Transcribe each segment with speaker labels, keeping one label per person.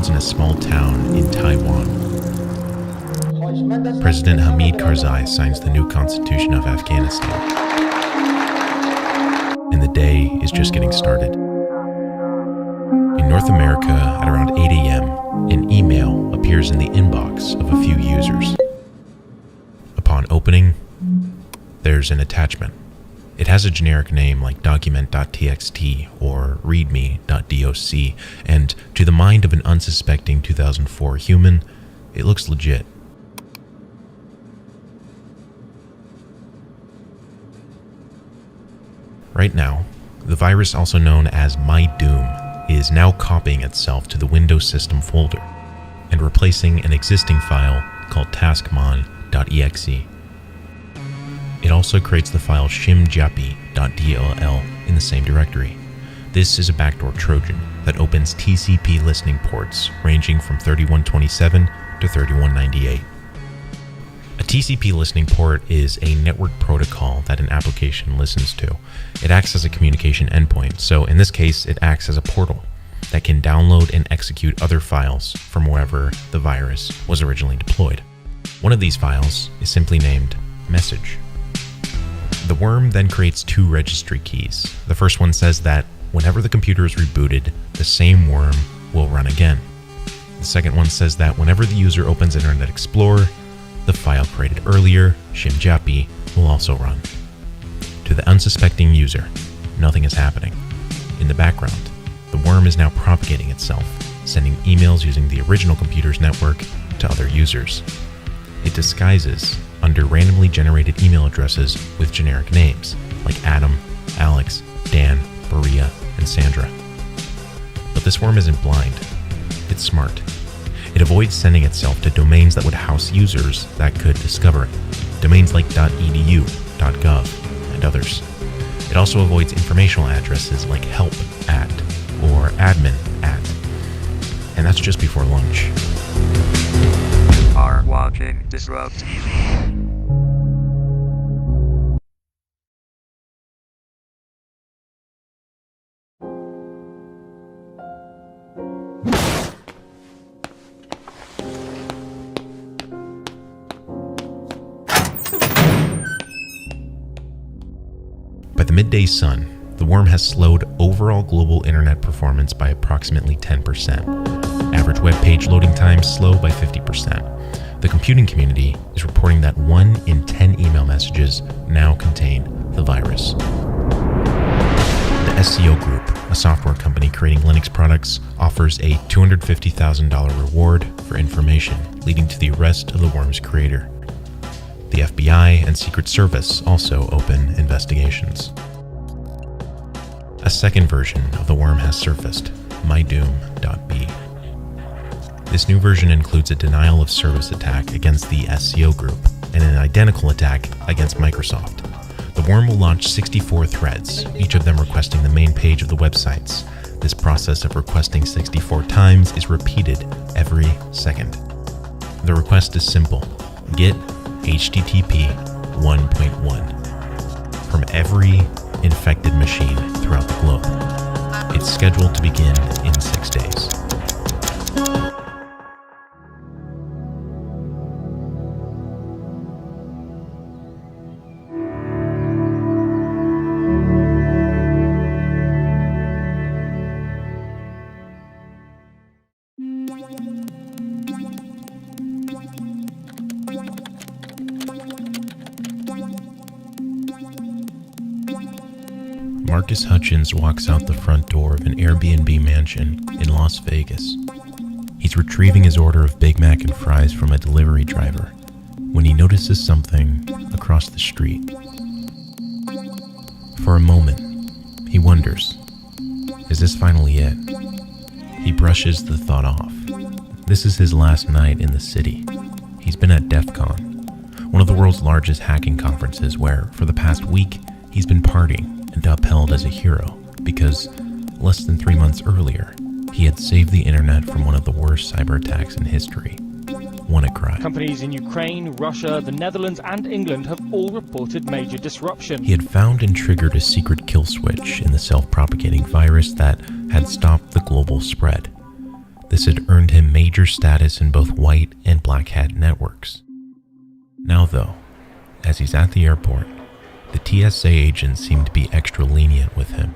Speaker 1: starts in a small town in Taiwan. President Hamid Karzai signs the new constitution of Afghanistan. And the day is just getting started. In North America, at around 8 a.m., an email appears in the inbox of a few users. Upon opening, there's an attachment. It has a generic name like document.txt or readme.D.O.C, and to the mind of an unsuspecting 2004 human, it looks legit. Right now, the virus, also known as MY.DOOM, is now copying itself to the Windows System folder and replacing an existing file called taskmon.exe. It also creates the file shimjapi.dll in the same directory. This is a backdoor Trojan that opens TCP listening ports ranging from 3127 to 3198. A TCP listening port is a network protocol that an application listens to. It acts as a communication endpoint, so in this case, it acts as a portal that can download and execute other files from wherever the virus was originally deployed. One of these files is simply named message. The worm then creates two registry keys. The first one says that whenever the computer is rebooted, the same worm will run again. The second one says that whenever the user opens Internet Explorer, the file created earlier, shimjapi, will also run. To the unsuspecting user, nothing is happening. In the background, the worm is now propagating itself, sending emails using the original computer's network to other users. It disguises under randomly generated email addresses with generic names like Adam, Alex, Dan, Maria, and Sandra. But this worm isn't blind. It's smart. It avoids sending itself to domains that would house users that could discover it, domains like .edu, .gov, and others. It also avoids informational addresses like help@ or admin@, and that's just before lunch.
Speaker 2: Are watching Disrupt TV.
Speaker 1: By the midday sun, the worm has slowed overall global internet performance by approximately 10%. Average web page loading times slow by 50%. The computing community is reporting that 1 in 10 email messages now contain the virus. The SCO Group, a software company creating Linux products, offers a $250,000 reward for information, leading to the arrest of the worm's creator. The FBI and Secret Service also open investigations. A second version of the worm has surfaced, MY.DOOM.B. This new version includes a denial of service attack against the SCO Group and an identical attack against Microsoft. The worm will launch 64 threads, each of them requesting the main page of the websites. This process of requesting 64 times is repeated every second. The request is simple: get HTTP 1.1 from every infected machine throughout the globe. It's scheduled to begin in 6 days. Marcus Hutchins walks out the front door of an Airbnb mansion in Las Vegas. He's retrieving his order of Big Mac and fries from a delivery driver when he notices something across the street. For a moment, he wonders, is this finally it? He brushes the thought off. This is his last night in the city. He's been at DEF CON, one of the world's largest hacking conferences where, for the past week, he's been partying and upheld as a hero because less than 3 months earlier, he had saved the internet from one of the worst cyber attacks in history. WannaCry.
Speaker 3: Companies in Ukraine, Russia, the Netherlands, and England have all reported major disruption.
Speaker 1: He had found and triggered a secret kill switch in the self-propagating virus that had stopped the global spread. This had earned him major status in both white and black hat networks. Now though, as he's at the airport, the TSA agents seem to be extra lenient with him.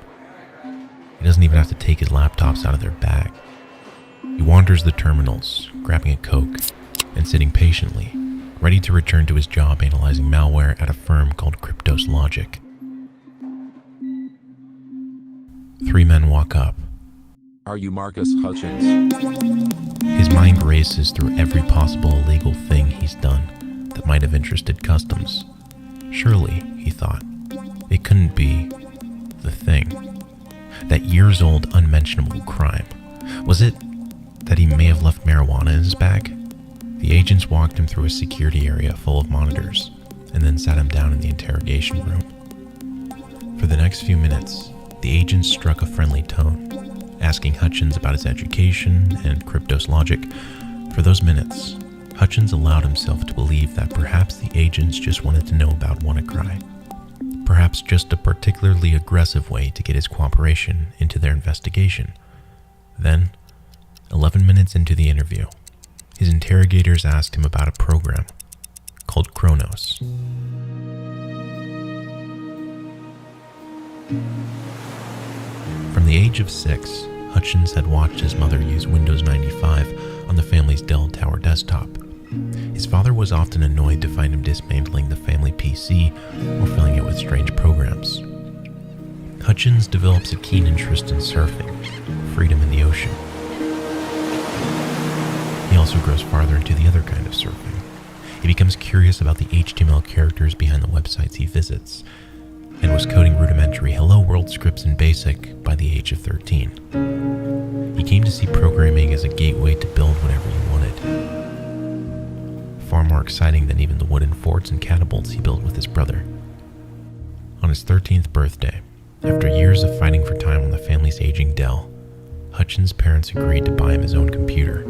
Speaker 1: He doesn't even have to take his laptops out of their bag. He wanders the terminals, grabbing a Coke, and sitting patiently, ready to return to his job analyzing malware at a firm called D.O.C. 3 men walk up.
Speaker 4: Are you Marcus Hutchins?
Speaker 1: His mind races through every possible illegal thing he's done that might have interested customs. Surely, he thought, it couldn't be the thing. That years-old unmentionable crime. Was it that he may have left marijuana in his bag? The agents walked him through a security area full of monitors and then sat him down in the interrogation room. For the next few minutes, the agents struck a friendly tone, asking Hutchins about his education and cryptos logic. For those minutes, Hutchins allowed himself to believe that perhaps the agents just wanted to know about WannaCry. Perhaps just a particularly aggressive way to get his cooperation into their investigation. Then, 11 minutes into the interview, his interrogators asked him about a program called Kronos. From the age of 6, Hutchins had watched his mother use Windows 95 on the family's Dell Tower desktop. His father was often annoyed to find him dismantling the family PC or filling it with strange programs. Hutchins develops a keen interest in surfing, freedom in the ocean. He also grows farther into the other kind of surfing. He becomes curious about the HTML characters behind the websites he visits, and was coding rudimentary Hello World scripts in BASIC by the age of 13. He came to see programming as a gateway to build whatever he wanted. Far more exciting than even the wooden forts and catapults he built with his brother. On his 13th birthday, after years of fighting for time on the family's aging Dell, Hutchins' parents agreed to buy him his own computer,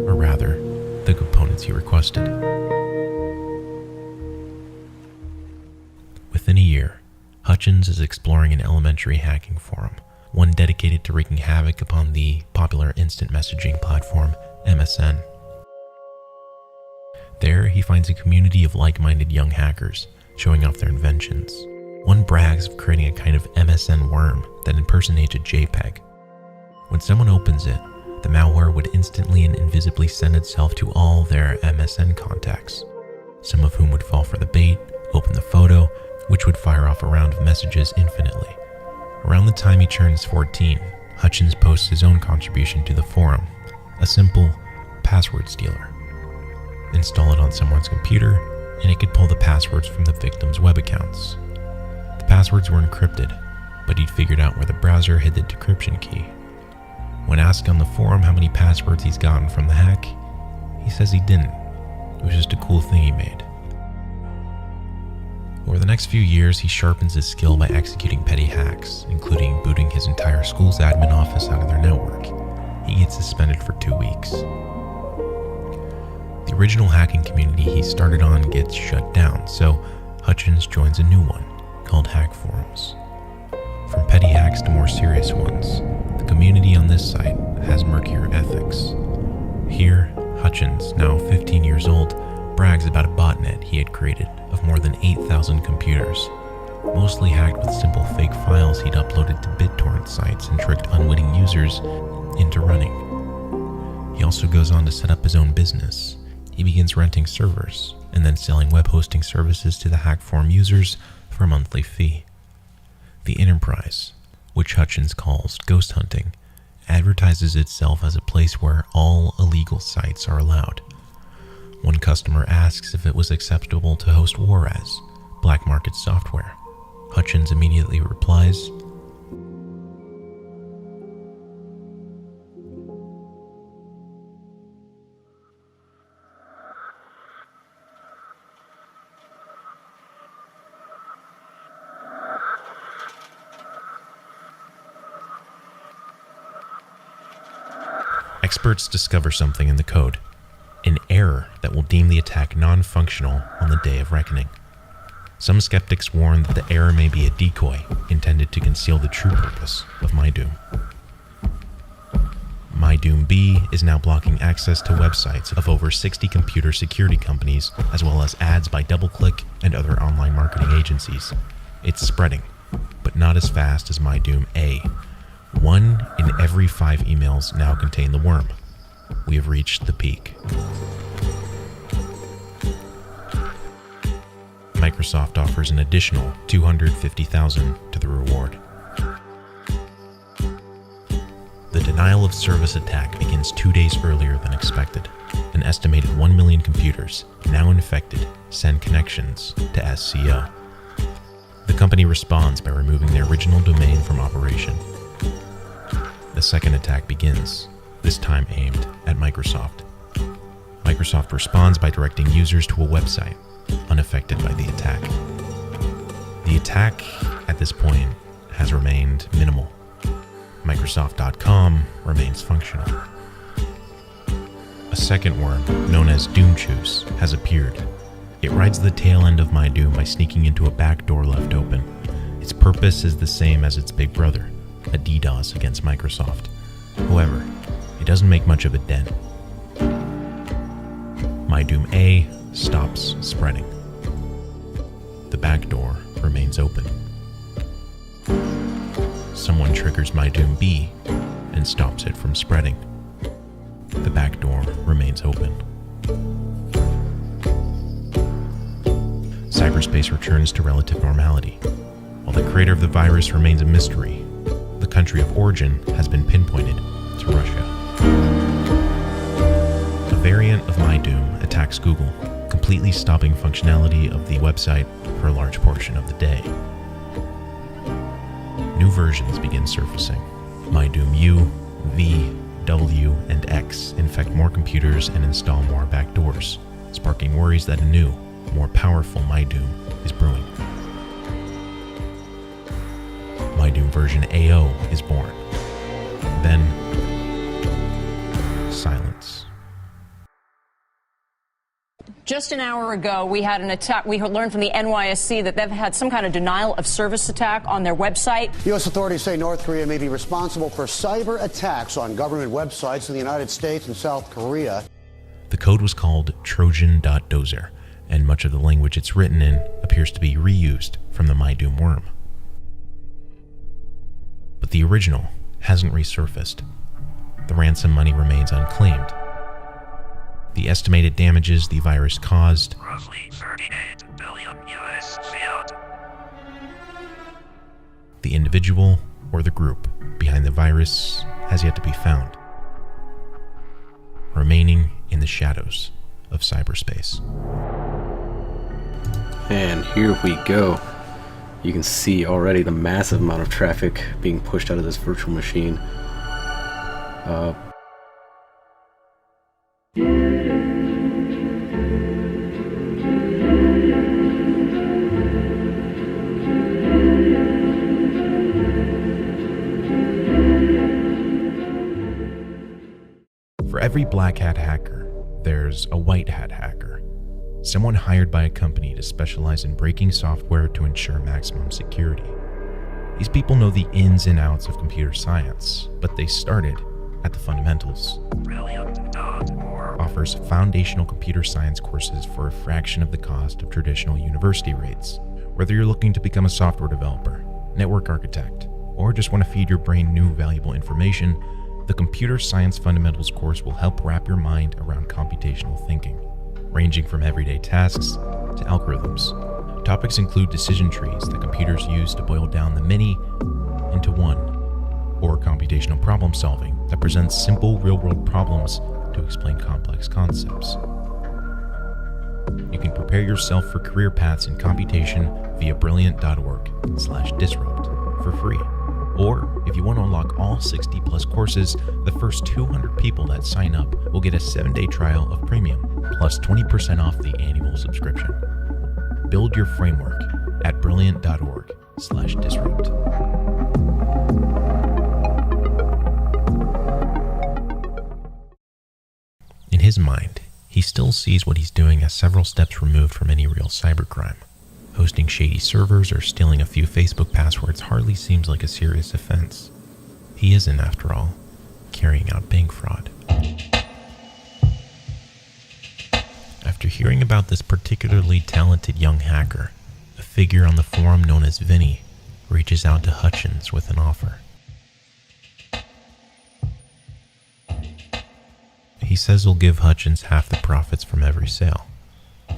Speaker 1: or rather, the components he requested. Within a year, Hutchins is exploring an elementary hacking forum, one dedicated to wreaking havoc upon the popular instant messaging platform MSN. There, he finds a community of like-minded young hackers showing off their inventions. One brags of creating a kind of MSN worm that impersonates a JPEG. When someone opens it, the malware would instantly and invisibly send itself to all their MSN contacts, some of whom would fall for the bait, open the photo, which would fire off a round of messages infinitely. Around the time he turns 14, Hutchins posts his own contribution to the forum, a simple password stealer. Install it on someone's computer, and it could pull the passwords from the victim's web accounts. The passwords were encrypted, but he'd figured out where the browser hid the decryption key. When asked on the forum how many passwords he's gotten from the hack, he says he didn't. It was just a cool thing he made. Over the next few years, he sharpens his skill by executing petty hacks, including booting his entire school's admin office out of their network. He gets suspended for 2 weeks. The original hacking community he started on gets shut down, so Hutchins joins a new one called Hack Forums. From petty hacks to more serious ones, the community on this site has murkier ethics. Here, Hutchins, now 15 years old, brags about a botnet he had created of more than 8,000 computers, mostly hacked with simple fake files he'd uploaded to BitTorrent sites and tricked unwitting users into running. He also goes on to set up his own business. He begins renting servers and then selling web hosting services to the hack forum users for a monthly fee. The enterprise, which Hutchins calls ghost hunting, advertises itself as a place where all illegal sites are allowed. One customer asks if it was acceptable to host Juarez, black market software. Hutchins immediately replies, experts discover something in the code, an error that will deem the attack non-functional on the day of reckoning. Some skeptics warn that the error may be a decoy intended to conceal the true purpose of MY.DOOM. MY.DOOM B is now blocking access to websites of over 60 computer security companies, as well as ads by DoubleClick and other online marketing agencies. It's spreading, but not as fast as MY.DOOM A. 1 in every 5 emails now contain the worm. We have reached the peak. Microsoft offers an additional $250,000 to the reward. The denial of service attack begins 2 days earlier than expected. An estimated 1 million computers now infected send connections to SCO. The company responds by removing their original domain from operation. The second attack begins, this time aimed at Microsoft. Microsoft responds by directing users to a website unaffected by the attack. The attack, at this point, has remained minimal. Microsoft.com remains functional. A second worm, known as Doom Juice, has appeared. It rides the tail end of MY.DOOM by sneaking into a back door left open. Its purpose is the same as its big brother, a DDoS against Microsoft. However, it doesn't make much of a dent. MY.DOOM A stops spreading. The back door remains open. Someone triggers MY.DOOM B and stops it from spreading. The back door remains open. Cyberspace returns to relative normality. While the creator of the virus remains a mystery, the country of origin has been pinpointed to Russia. A variant of MY.DOOM attacks Google, completely stopping functionality of the website for a large portion of the day. New versions begin surfacing. MY.DOOM U, V, W, and X infect more computers and install more backdoors, sparking worries that a new, more powerful MY.DOOM is brewing. MY.DOOM version AO is born. Then, silence.
Speaker 5: Just an hour ago, we had an attack. We learned from the NYSC that they've had some kind of denial of service attack on their website.
Speaker 6: U.S. authorities say North Korea may be responsible for cyber attacks on government websites in the United States and South Korea.
Speaker 1: The code was called Trojan.dozer, and much of the language it's written in appears to be reused from the MY.DOOM worm. But the original hasn't resurfaced. The ransom money remains unclaimed. The estimated damages the virus caused
Speaker 2: Roughly 38 billion US fiat.
Speaker 1: The individual or the group behind the virus has yet to be found, remaining in the shadows of cyberspace.
Speaker 7: And here we go. You can see already the massive amount of traffic being pushed out of this virtual machine.
Speaker 1: For every black hat hacker, there's a white hat hacker. Someone hired by a company to specialize in breaking software to ensure maximum security. These people know the ins and outs of computer science, but they started at the fundamentals.
Speaker 2: Brilliant.org
Speaker 1: Offers foundational computer science courses for a fraction of the cost of traditional university rates. Whether you're looking to become a software developer, network architect, or just want to feed your brain new valuable information, the Computer Science Fundamentals course will help wrap your mind around computational thinking, ranging from everyday tasks to algorithms. Topics include decision trees that computers use to boil down the many into one, or computational problem solving that presents simple real-world problems to explain complex concepts. You can prepare yourself for career paths in computation via brilliant.org/disrupt for free. Or, if you want to unlock all 60 plus courses, the first 200 people that sign up will get a 7-day trial of premium, plus 20% off the annual subscription. Build your framework at brilliant.org/disrupt. In his mind, he still sees what he's doing as several steps removed from any real cybercrime. Hosting shady servers or stealing a few Facebook passwords hardly seems like a serious offense. He isn't, after all. carrying out bank fraud. After hearing about this particularly talented young hacker, a figure on the forum known as Vinny reaches out to Hutchins with an offer. He says he'll give Hutchins half the profits from every sale.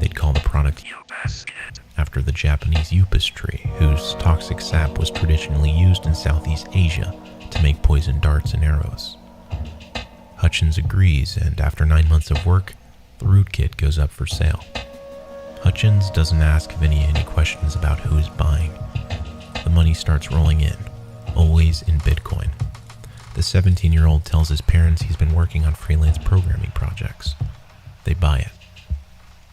Speaker 1: They'd call the product
Speaker 2: Basket.
Speaker 1: after the Japanese Upas tree, whose toxic sap was traditionally used in Southeast Asia to make poison darts and arrows. Hutchins agrees, and after 9 months of work, the rootkit goes up for sale. Hutchins doesn't ask Vinny any questions about who is buying. The money starts rolling in, always in Bitcoin. The 17-year-old tells his parents he's been working on freelance programming projects. They buy it.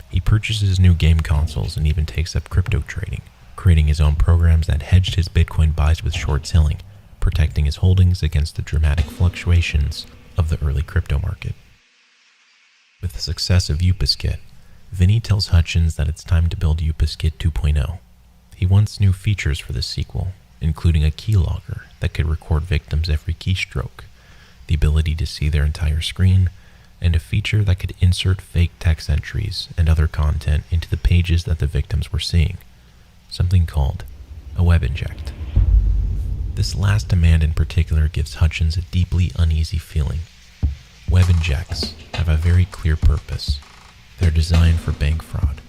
Speaker 1: He purchases new game consoles and even takes up crypto trading, creating his own programs that hedged his Bitcoin buys with short selling, protecting his holdings against the dramatic fluctuations of the early crypto market. With the success of Upaskit, Vinny tells Hutchins that it's time to build Upaskit 2.0. He wants new features for the sequel, including a keylogger that could record victims every keystroke, the ability to see their entire screen, and a feature that could insert fake text entries and other content into the pages that the victims were seeing, something called a web inject. This last demand in particular gives Hutchins a deeply uneasy feeling. Web injects have a very clear purpose. They're designed for bank fraud.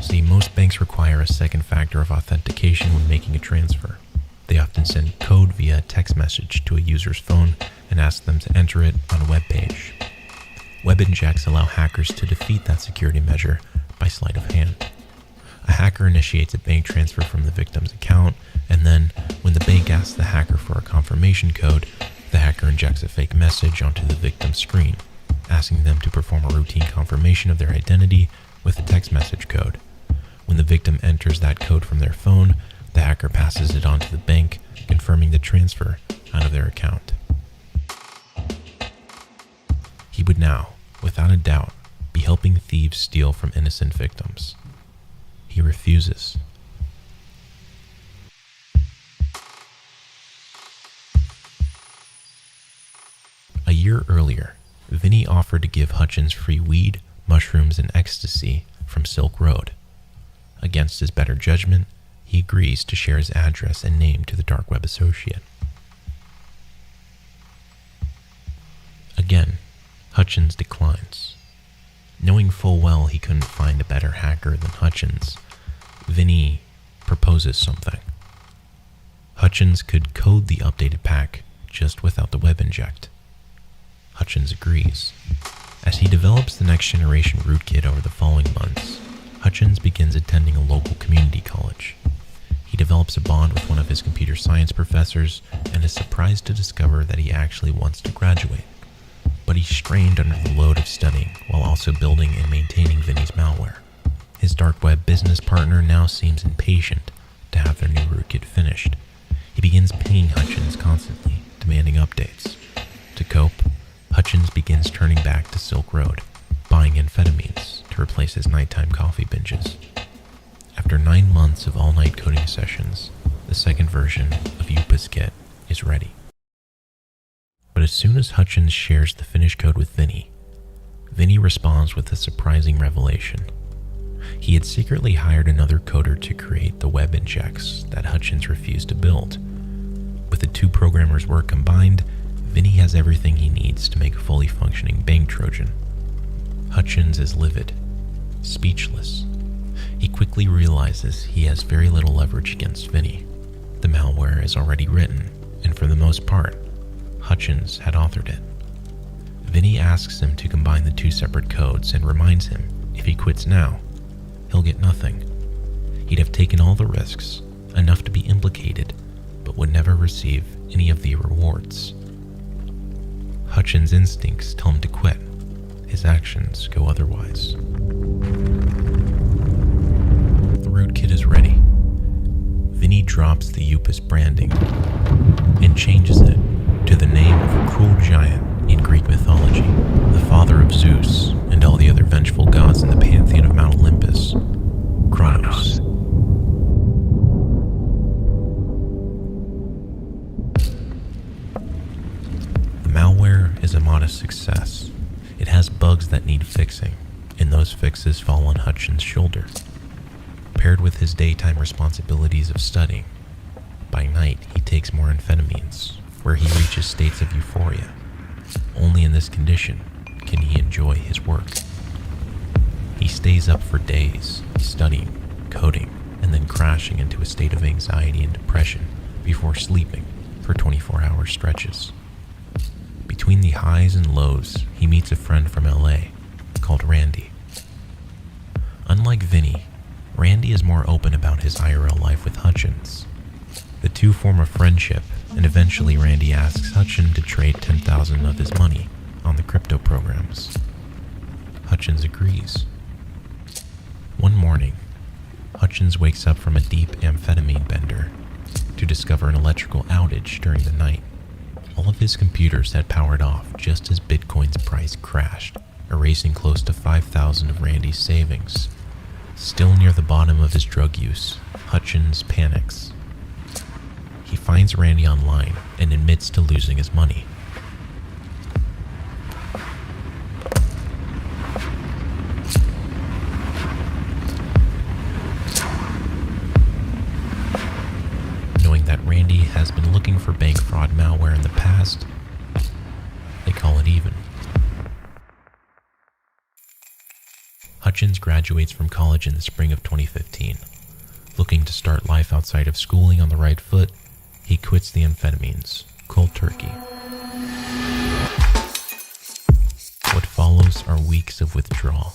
Speaker 1: See, most banks require a second factor of authentication when making a transfer. They often send code via text message to a user's phone and ask them to enter it on a web page. Web injects allow hackers to defeat that security measure by sleight of hand. A hacker initiates a bank transfer from the victim's account, and then, when the bank asks the hacker for a confirmation code, the hacker injects a fake message onto the victim's screen, asking them to perform a routine confirmation of their identity with a text message code. When the victim enters that code from their phone, the hacker passes it on to the bank, confirming the transfer out of their account. He would now, without a doubt, be helping thieves steal from innocent victims. He refuses. A year earlier, Vinny offered to give Hutchins free weed, mushrooms, and ecstasy from Silk Road. Against his better judgment, he agrees to share his address and name to the dark web associate. Again, Hutchins declines. Knowing full well he couldn't find a better hacker than Hutchins, Vinny proposes something. Hutchins could code the updated pack just without the web inject. Hutchins agrees. As he develops the next generation rootkit over the following months, Hutchins begins attending a local community college. He develops a bond with one of his computer science professors and is surprised to discover that he actually wants to graduate. But he's strained under the load of studying while also building and maintaining Vinny's malware. His dark web business partner now seems impatient to have their new rootkit finished. He begins pinging Hutchins constantly, demanding updates. To cope, Hutchins begins turning back to Silk Road, buying amphetamines to replace his nighttime coffee binges. After 9 months of all-night coding sessions, the second version of Upaskit is ready. But as soon as Hutchins shares the finished code with Vinny, Vinny responds with a surprising revelation. He had secretly hired another coder to create the web injects that Hutchins refused to build. With the two programmers' work combined, Vinny has everything he needs to make a fully functioning bank Trojan. Hutchins is livid, speechless. He quickly realizes he has very little leverage against Vinny. The malware is already written, and for the most part, Hutchins had authored it. Vinny asks him to combine the two separate codes and reminds him if he quits now, he'll get nothing. He'd have taken all the risks, enough to be implicated, but would never receive any of the rewards. Hutchins' instincts tell him to quit. His actions go otherwise. The rootkit is ready. Vinny drops the Upas branding and changes it to the name of a cruel giant in Greek mythology, the father of Zeus and all the other vengeful gods in the pantheon of Mount Olympus, Kronos. The malware is a modest success. It has bugs that need fixing, and those fixes fall on Hutchins' shoulder. Paired with his daytime responsibilities of studying, by night he takes more amphetamines, where he reaches states of euphoria. Only in this condition can he enjoy his work. He stays up for days, studying, coding, and then crashing into a state of anxiety and depression before sleeping for 24-hour stretches. Between the highs and lows, he meets a friend from LA called Randy. Unlike Vinny, Randy is more open about his IRL life with Hutchins. The two form a friendship, and eventually Randy asks Hutchins to trade $10,000 of his money on the crypto programs. Hutchins agrees. One morning, Hutchins wakes up from a deep amphetamine bender to discover an electrical outage during the night. All of his computers had powered off just as Bitcoin's price crashed, erasing close to $5,000 of Randy's savings. Still near the bottom of his drug use, Hutchins panics. He finds Randy online and admits to losing his money. Knowing that Randy has been looking for bank fraud malware in the past, they call it even. Hutchins graduates from college in the spring of 2015. Looking to start life outside of schooling on the right foot, he quits the amphetamines, cold turkey. What follows are weeks of withdrawal.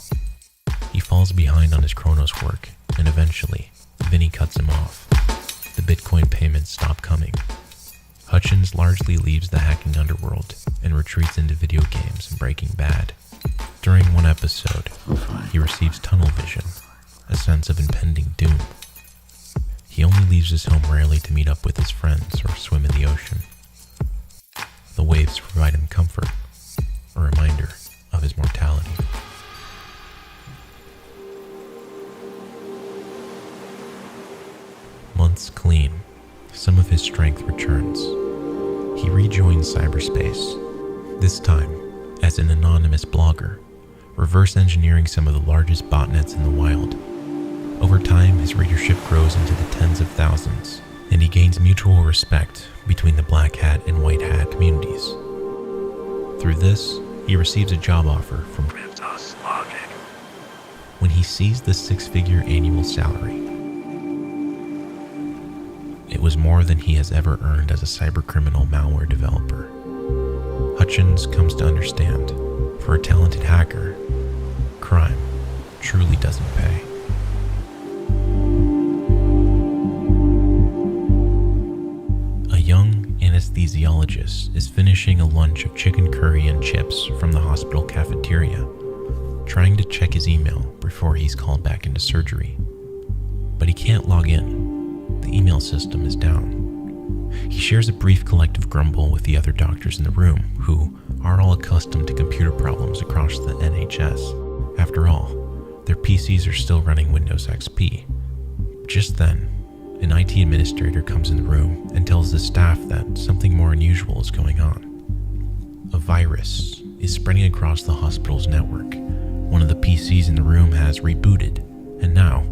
Speaker 1: He falls behind on his Chronos work, and eventually, Vinny cuts him off. The Bitcoin payments stop coming. Hutchins largely leaves the hacking underworld and retreats into video games and Breaking Bad. During one episode, he receives tunnel vision, a sense of impending doom. He only leaves his home rarely to meet up with his friends or swim in the ocean. The waves provide him comfort, a reminder of his mortality. Months clean, some of his strength returns. He rejoins cyberspace, this time as an anonymous blogger, reverse engineering some of the largest botnets in the wild. Over time, his readership grows into the tens of thousands, and he gains mutual respect between the black hat and white hat communities. Through this, he receives a job offer from
Speaker 2: Cryptos Logic.
Speaker 1: when he sees the six-figure annual salary. It was more than he has ever earned as a cybercriminal malware developer. Hutchins comes to understand, for a talented hacker, crime truly doesn't pay. A young anesthesiologist is finishing a lunch of chicken curry and chips from the hospital cafeteria, trying to check his email before he's called back into surgery. But he can't log in. The email system is down. He shares a brief collective grumble with the other doctors in the room, who are all accustomed to computer problems across the NHS. After all, their PCs are still running Windows XP. Just then, an IT administrator comes in the room and tells the staff that something more unusual is going on. A virus is spreading across the hospital's network. One of the PCs in the room has rebooted, and now,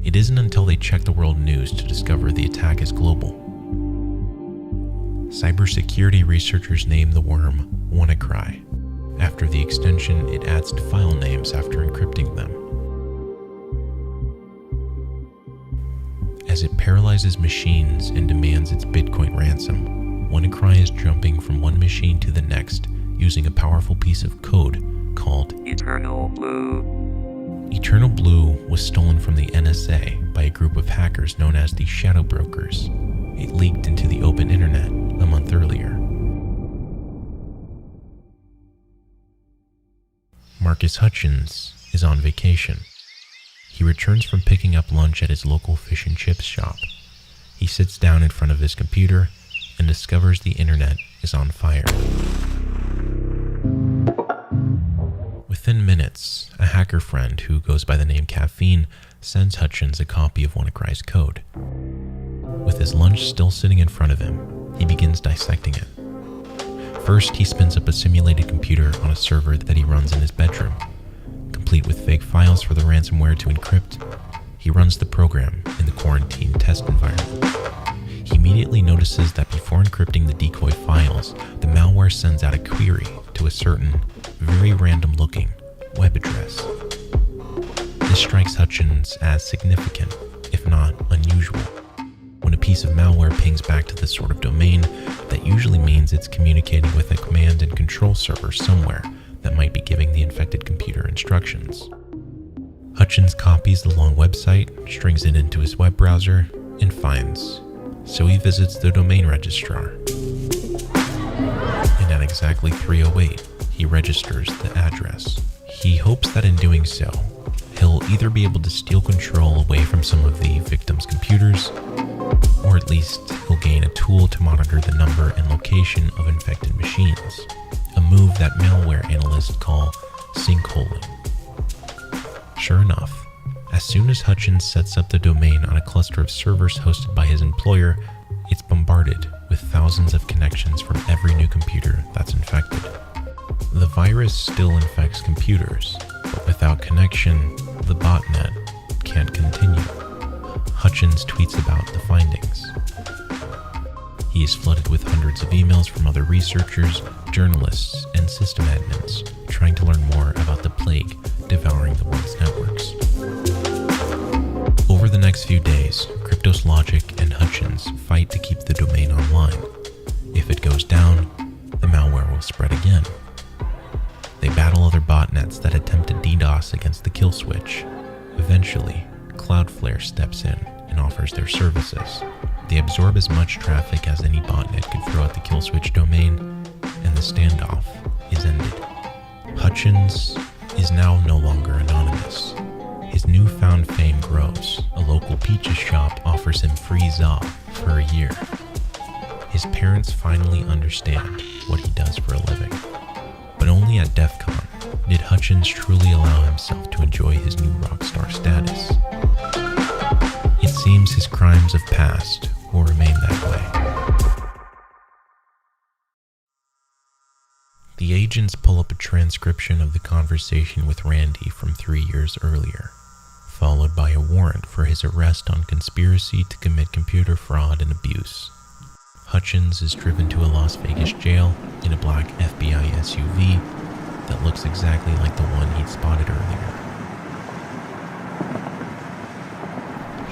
Speaker 1: it isn't until they check the world news to discover the attack is global. Cybersecurity researchers name the worm WannaCry, after the extension it adds to file names after encrypting them. As it paralyzes machines and demands its Bitcoin ransom, WannaCry is jumping from one machine to the next using a powerful piece of code called
Speaker 2: Eternal Blue.
Speaker 1: Eternal Blue was stolen from the NSA by a group of hackers known as the Shadow Brokers. It leaked into the open internet a month earlier. Marcus Hutchins is on vacation. He returns from picking up lunch at his local fish and chips shop. He sits down in front of his computer and discovers the internet is on fire. Within minutes, a hacker friend who goes by the name Caffeine sends Hutchins a copy of WannaCry's code. With his lunch still sitting in front of him, he begins dissecting it. First, he spins up a simulated computer on a server that he runs in his bedroom. Complete with fake files for the ransomware to encrypt, he runs the program in the quarantine test environment. He immediately notices that before encrypting the decoy files, the malware sends out a query to a certain, very random-looking web address. This strikes Hutchins as significant, if not unusual. When a piece of malware pings back to this sort of domain, that usually means it's communicating with a command and control server somewhere that might be giving the infected computer instructions. Hutchins copies the long website, strings it into his web browser, and finds. So he visits the domain registrar. And at exactly 3:08, he registers the address. He hopes that in doing so, he'll either be able to steal control away from some of the victims' computers, or at least he'll gain a tool to monitor the number and location of infected machines, a move that malware analysts call sinkholing. Sure enough, as soon as Hutchins sets up the domain on a cluster of servers hosted by his employer, it's bombarded with thousands of connections from every new computer that's infected. The virus still infects computers, but without connection, the botnet can't continue. Hutchins tweets about the findings. He is flooded with hundreds of emails from other researchers, journalists, and system admins trying to learn more about the plague devouring the world's networks. Over the next few days, Cryptos Logic and Hutchins fight to keep the domain online. If it goes down, the malware will spread again. They battle other botnets that attempt to DDoS against the kill switch. Eventually, Cloudflare steps in and offers their services. They absorb as much traffic as any botnet could throw at the kill switch domain, and the standoff is ended. Hutchins is now no longer anonymous. His newfound fame grows. A local pizza shop offers him free za for a year. His parents finally understand what he does for a living. But only at DEF CON did Hutchins truly allow himself to enjoy his new rock star status. It seems his crimes of past will remain that way. The agents pull up a transcription of the conversation with Randy from 3 years earlier, followed by a warrant for his arrest on conspiracy to commit computer fraud and abuse. Hutchins is driven to a Las Vegas jail in a black FBI SUV that looks exactly like the one he'd spotted earlier.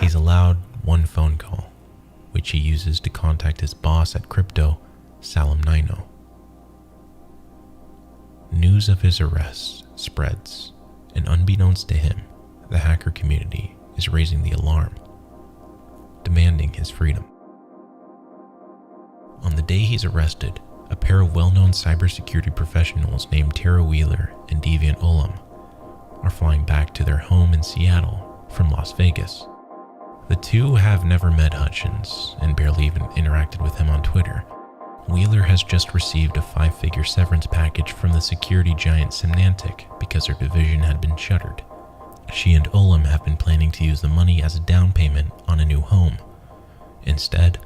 Speaker 1: He's allowed one phone call, which he uses to contact his boss at Crypto, Salim Nino. News of his arrest spreads, and unbeknownst to him, the hacker community is raising the alarm, demanding his freedom. On the day he's arrested, a pair of well-known cybersecurity professionals named Tara Wheeler and Deviant Olam are flying back to their home in Seattle from Las Vegas. The two have never met Hutchins and barely even interacted with him on Twitter. Wheeler has just received a 5-figure severance package from the security giant Symantec because her division had been shuttered. She and Olam have been planning to use the money as a down payment on a new home. Instead,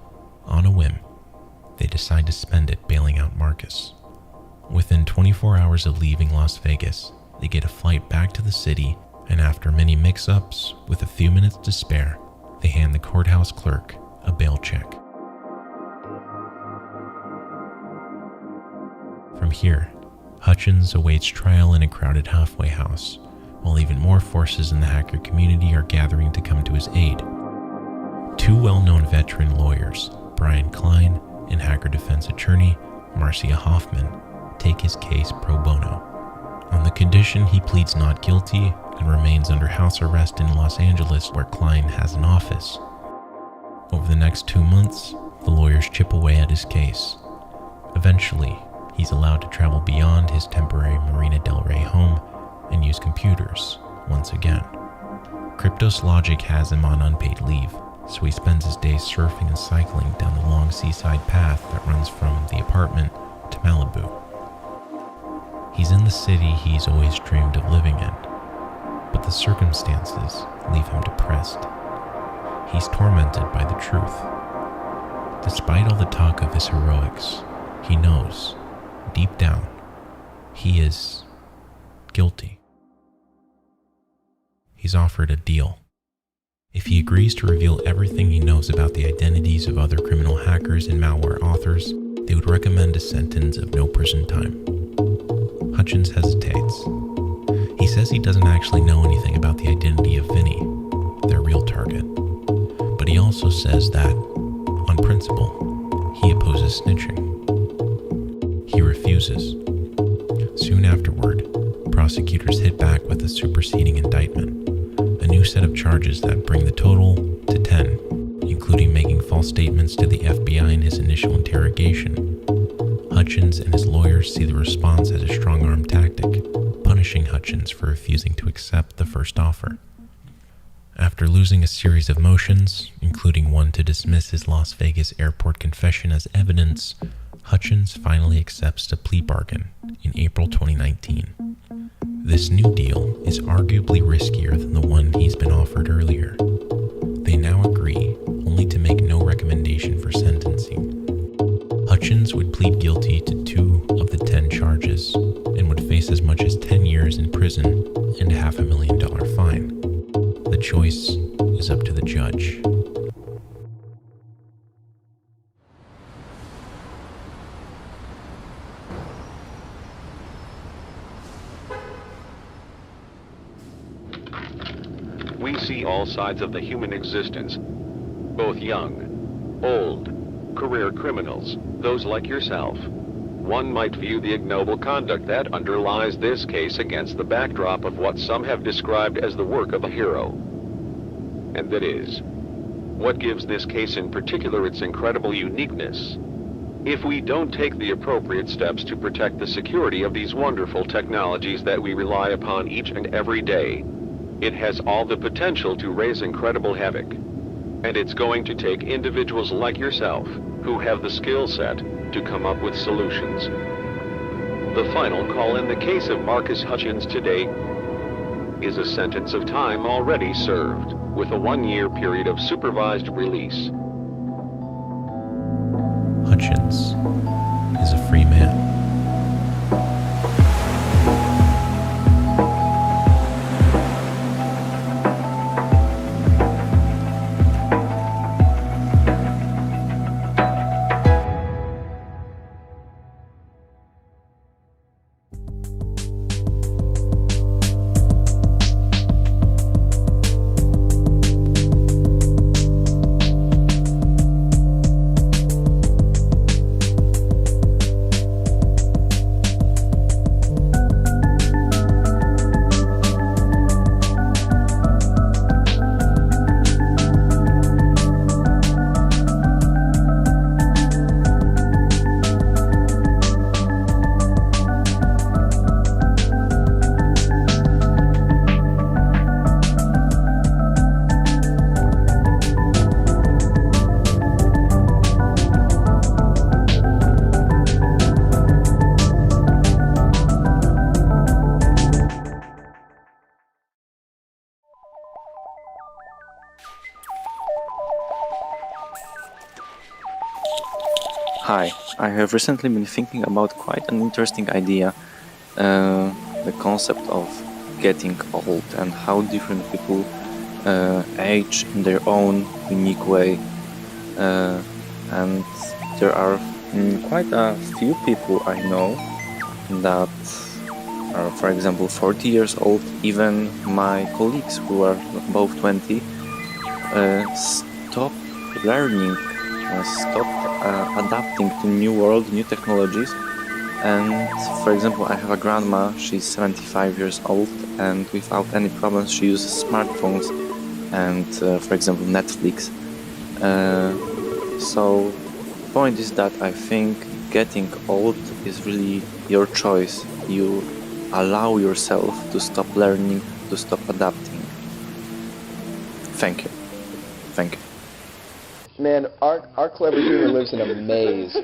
Speaker 1: on a whim, they decide to spend it bailing out Marcus. Within 24 hours of leaving Las Vegas, they get a flight back to the city, and after many mix-ups, with a few minutes to spare, they hand the courthouse clerk a bail check. From here, Hutchins awaits trial in a crowded halfway house, while even more forces in the hacker community are gathering to come to his aid. Two well-known veteran lawyers, Brian Klein and hacker defense attorney Marcia Hoffman, take his case pro bono, on the condition he pleads not guilty and remains under house arrest in Los Angeles, where Klein has an office. Over the next 2 months, the lawyers chip away at his case. Eventually, he's allowed to travel beyond his temporary Marina del Rey home and use computers once again. Cryptos Logic has him on unpaid leave, so he spends his days surfing and cycling down the long seaside path that runs from the apartment to Malibu. He's in the city he's always dreamed of living in, but the circumstances leave him depressed. He's tormented by the truth. Despite all the talk of his heroics, he knows deep down, he is guilty. He's offered a deal. If he agrees to reveal everything he knows about the identities of other criminal hackers and malware authors, they would recommend a sentence of no prison time. Hutchins hesitates. He says he doesn't actually know anything about the identity of Vinny, their real target. But he also says that, on principle, he opposes snitching. He refuses. Soon afterward, prosecutors hit back with a superseding indictment, a new set of charges that bring the total to 10, including making false statements to the FBI in his initial interrogation. Hutchins and his lawyers see the response as a strong-arm tactic, punishing Hutchins for refusing to accept the first offer. After losing a series of motions, including one to dismiss his Las Vegas airport confession as evidence, Hutchins finally accepts a plea bargain in April 2019. This new deal is arguably riskier than the one he's been offered earlier. They now agree only to make no recommendation for sentencing. Hutchins would plead guilty to 2 of the 10 charges and would face as much as 10 years in prison and a $500,000 fine. The choice is up to the judge.
Speaker 8: We see all sides of the human existence, both young, old, career criminals, those like yourself. One might view the ignoble conduct that underlies this case against the backdrop of what some have described as the work of a hero. And that is, what gives this case in particular its incredible uniqueness. If we don't take the appropriate steps to protect the security of these wonderful technologies that we rely upon each and every day, it has all the potential to raise incredible havoc. And it's going to take individuals like yourself, who have the skill set, to come up with solutions. The final call in the case of Marcus Hutchins today is a sentence of time already served, with a 1-year period of supervised release.
Speaker 1: Hutchins is a free man.
Speaker 9: Hi, I have recently been thinking about quite an interesting idea, the concept of getting old and how different people age in their own unique way. And there are quite a few people I know that are, for example, 40 years old. Even my colleagues who are above 20 stop learning, stop adapting to new world, new technologies. And for example, I have a grandma, she's 75 years old, and without any problems she uses smartphones and for example Netflix. So the point is that I think getting old is really your choice. You allow yourself to stop learning, to stop adapting. Thank you. Thank you.
Speaker 10: Man, our clever humor lives in a maze.